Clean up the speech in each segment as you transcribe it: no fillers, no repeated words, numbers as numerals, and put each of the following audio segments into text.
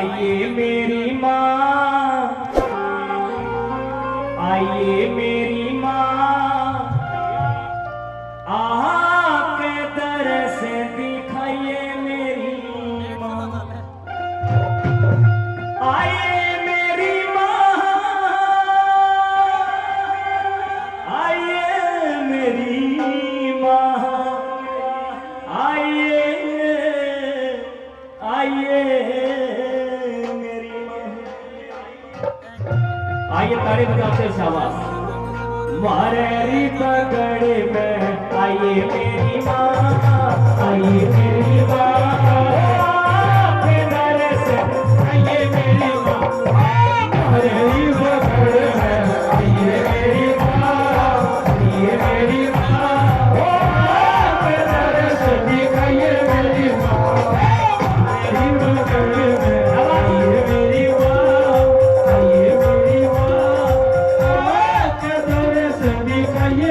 आइए मेरी माँ, आइए मेरी माँ, आके दर से दिखाइए मेरी माँ। आइए मेरी माँ, आइए मेरी माँ, आइए आइए मेरी माँ। आइए ताली बजाते शाबाश। मारेरी पगड़ी में आइए मेरी माँ, आइए मेरी माँ, आपके दर से आइए मेरी माँ। मारेरी पगड़ी में आइए मेरी माँ, आइए मेरी माँ, आपके दर से दिखाइए मेरी माँ। मारेरी पगड़ी में आइए मेरी माँ, आइए मेरी माँ, आपके दर से दिखाइए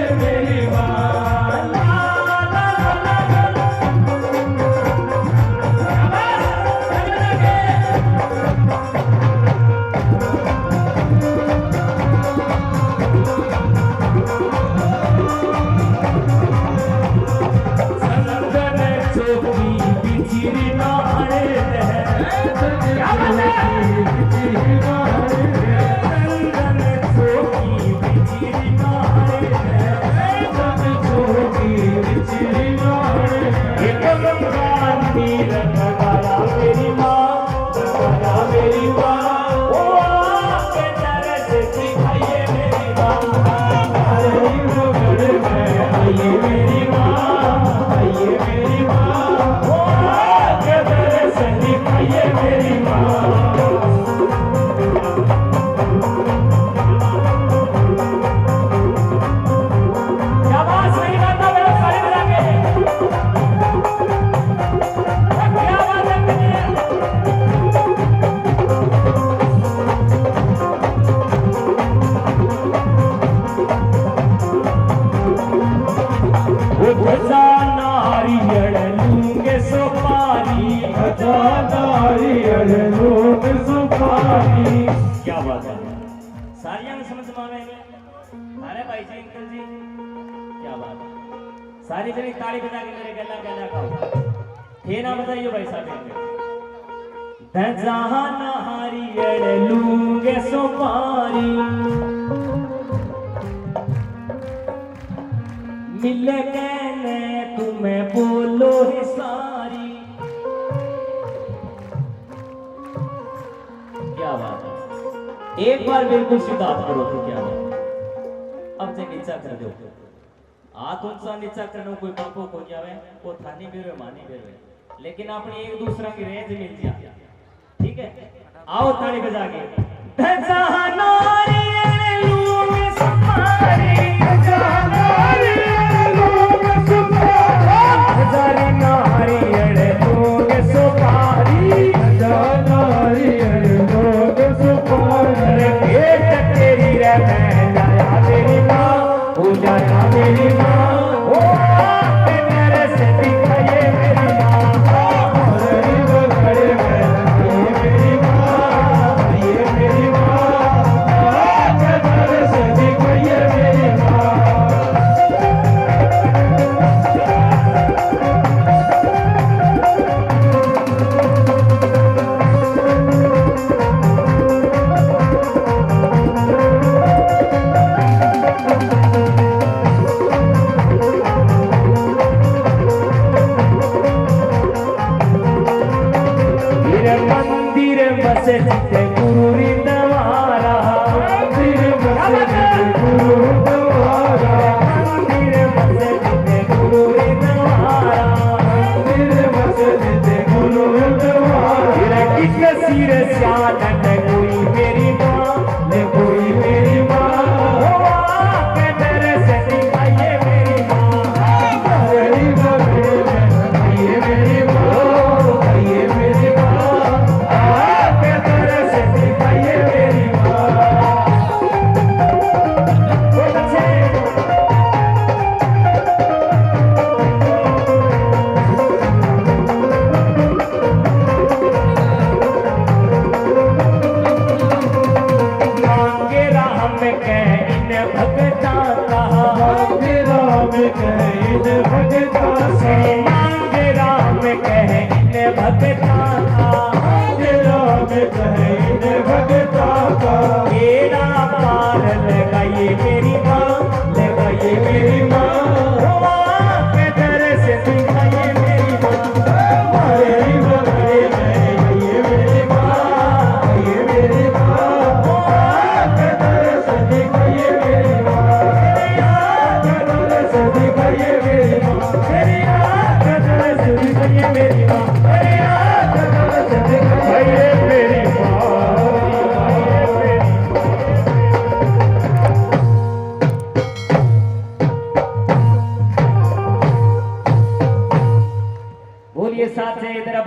मेरी माँ। क्या बात है, सारियां में समझ में आवेंगे। अरे भाई जी, अंकल जी, क्या बात है। सारी जनी ताली बजा के मेरे गला गला गाओ। ये ना बताइए भाई साहब, जहां नारियल लूंगे सुपारी, मिल कहने तुम्हें बोलो ही सारी। क्या बात है, एक बार बिल्कुल सीधा करो तो क्या बात है। अब जे नीचा कर दो, हाथ ऊंचा नीचा करने कोई बापो को जावे, वो थानी बेरवे मानी बेरवे, लेकिन अपनी एक दूसरा की रेंज मिल जाए। ठीक है, आओ ताली बजा के। जहां नारियल लूंगे सुपारी, जहां नारियल लूंगे सुपारी, जहां नारियल लूंगे सुपारी, जहां नारियल लूंगे सुपारी। पेट तेरी रे मैं जाया मेरी माँ, हो जाया मेरी माँ, ओ आपके मेरे से दिखाइए मेरी माँ। मारेरी पगड़ी में आइए मेरी माँ, आइए मेरी माँ, आपके दर से दिखाइए मेरी माँ। बोलिए साथ से दरबार